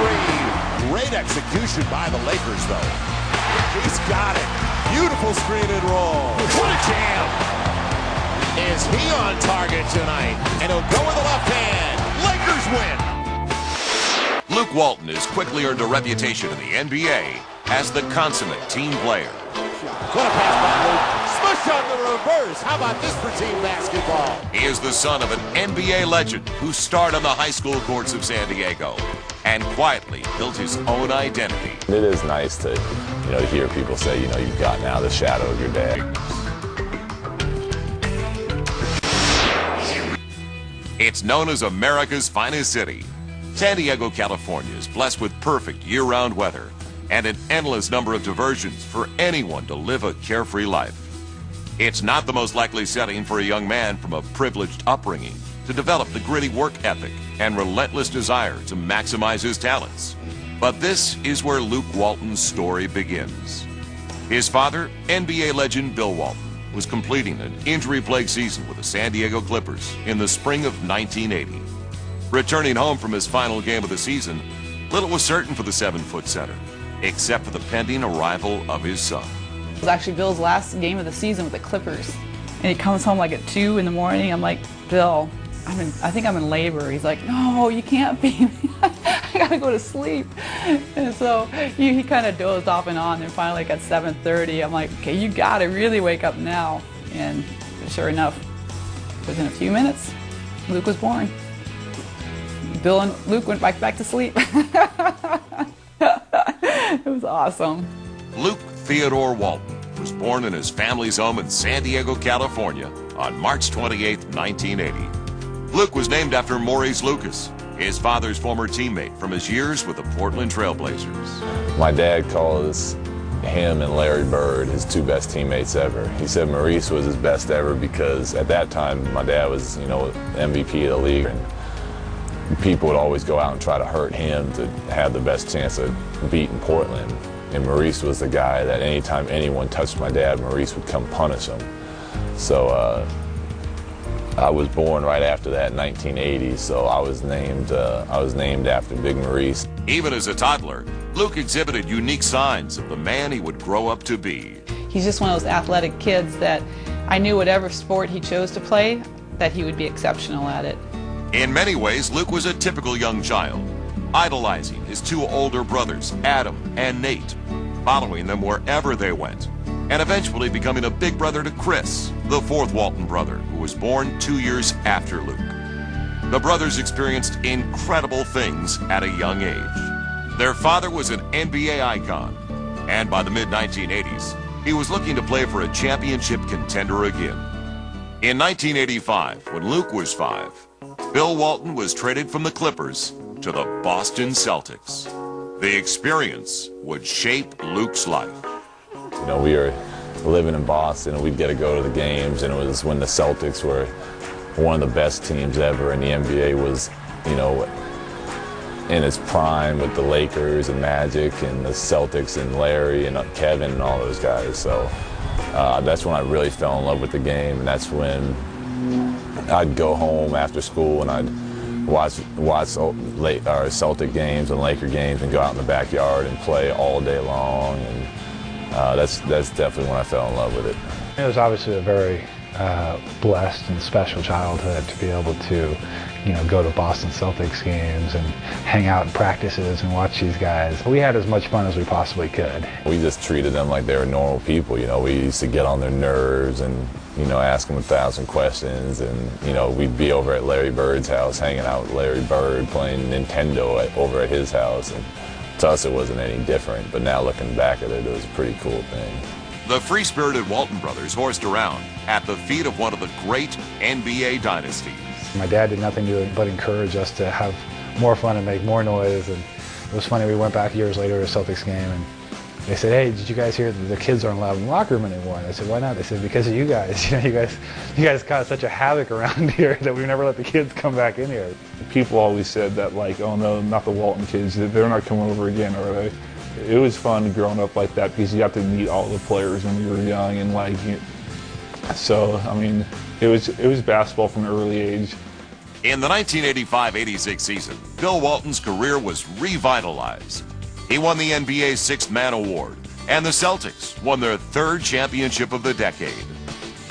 three. Great execution by the Lakers, though. He's got it. Beautiful screen and roll. What a jam. Is he on target tonight? And he'll go with the left hand. Lakers win. Luke Walton has quickly earned a reputation in the NBA as the consummate team player. What a pass by Luke. Smush on the reverse. How about this for team basketball? He is the son of an NBA legend who starred on the high school courts of San Diego and quietly built his own identity. It is nice to, hear people say, you've gotten out of the shadow of your dad. It's known as America's finest city. San Diego, California is blessed with perfect year-round weather and an endless number of diversions for anyone to live a carefree life. It's not the most likely setting for a young man from a privileged upbringing to develop the gritty work ethic and relentless desire to maximize his talents. But this is where Luke Walton's story begins. His father, NBA legend Bill Walton, was completing an injury-plagued season with the San Diego Clippers in the spring of 1980. Returning home from his final game of the season, little was certain for the 7-foot center, except for the pending arrival of his son. It was actually Bill's last game of the season with the Clippers. And he comes home like at 2 in the morning. I'm like, Bill, I think I'm in labor. He's like, no, you can't be. I gotta go to sleep. And so he kind of dozed off and on. And finally, like at 7:30, I'm like, okay, you gotta really wake up now. And sure enough, within a few minutes, Luke was born. Bill and Luke went back to sleep. It was awesome. Luke Theodore Walton was born in his family's home in San Diego, California on March 28, 1980. Luke was named after Maurice Lucas, his father's former teammate from his years with the Portland Trail Blazers. My dad calls him and Larry Bird his two best teammates ever. He said Maurice was his best ever because at that time my dad was, MVP of the league. And people would always go out and try to hurt him to have the best chance of beating Portland. And Maurice was the guy that anytime anyone touched my dad, Maurice would come punish him. So I was born right after that in 1980, so I was named after Big Maurice. Even as a toddler, Luke exhibited unique signs of the man he would grow up to be. He's just one of those athletic kids that I knew whatever sport he chose to play, that he would be exceptional at it. In many ways, Luke was a typical young child, idolizing his two older brothers, Adam and Nate, following them wherever they went, and eventually becoming a big brother to Chris, the fourth Walton brother, who was born 2 years after Luke. The brothers experienced incredible things at a young age. Their father was an NBA icon, and by the mid-1980s, he was looking to play for a championship contender again. In 1985, when Luke was 5, Bill Walton was traded from the Clippers to the Boston Celtics. The experience would shape Luke's life. We were living in Boston and we'd get to go to the games, and it was when the Celtics were one of the best teams ever, and the NBA was, in its prime with the Lakers and Magic and the Celtics and Larry and Kevin and all those guys. So that's when I really fell in love with the game, and that's when I'd go home after school and I'd watch Celtic games and Laker games and go out in the backyard and play all day long, and that's definitely when I fell in love with it. It was obviously a very blessed and special childhood to be able to, go to Boston Celtics games and hang out in practices and watch these guys. We had as much fun as we possibly could. We just treated them like they were normal people. We used to get on their nerves and, ask them 1,000 questions, and, we'd be over at Larry Bird's house, hanging out with Larry Bird, playing Nintendo over at his house. And to us, it wasn't any different, but now looking back at it, it was a pretty cool thing. The free-spirited Walton brothers horsed around at the feet of one of the great NBA dynasties. My dad did nothing but encourage us to have more fun and make more noise. And it was funny, we went back years later to a Celtics game, and they said, hey, did you guys hear that the kids aren't allowed in the locker room anymore? And I said, why not? They said, because of you guys. You guys caused such a havoc around here that we never let the kids come back in here. People always said that, oh no, not the Walton kids, they're not coming over again, are they? It was fun growing up like that because you got to meet all the players when you were young, and so I mean, it was basketball from an early age. In the 1985-86 season, Bill Walton's career was revitalized. He won the NBA's Sixth Man Award, and the Celtics won their third championship of the decade.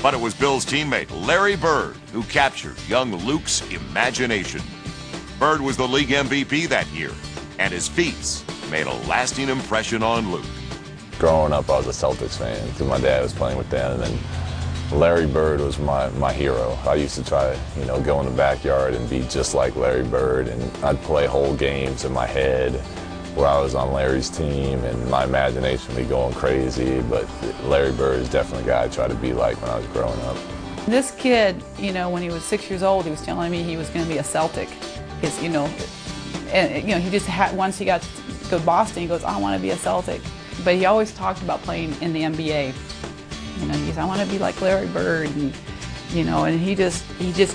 But it was Bill's teammate, Larry Bird, who captured young Luke's imagination. Bird was the league MVP that year, and his feats made a lasting impression on Luke. Growing up, I was a Celtics fan because my dad was playing with them, and Larry Bird was my hero. I used to try to, go in the backyard and be just like Larry Bird, and I'd play whole games in my head where I was on Larry's team, and my imagination would be going crazy, but Larry Bird is definitely a guy I tried to be like when I was growing up. This kid, when he was 6 years old, he was telling me he was going to be a Celtic. He just had, once he got to go to Boston, he goes, I want to be a Celtic. But he always talked about playing in the NBA. He said, I want to be like Larry Bird, and he just,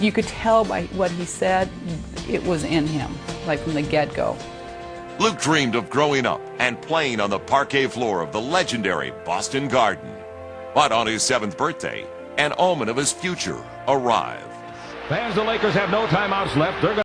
you could tell by what he said, it was in him, like from the get-go. Luke dreamed of growing up and playing on the parquet floor of the legendary Boston Garden. But on his 7th birthday, an omen of his future arrived. Fans, the Lakers have no timeouts left. They're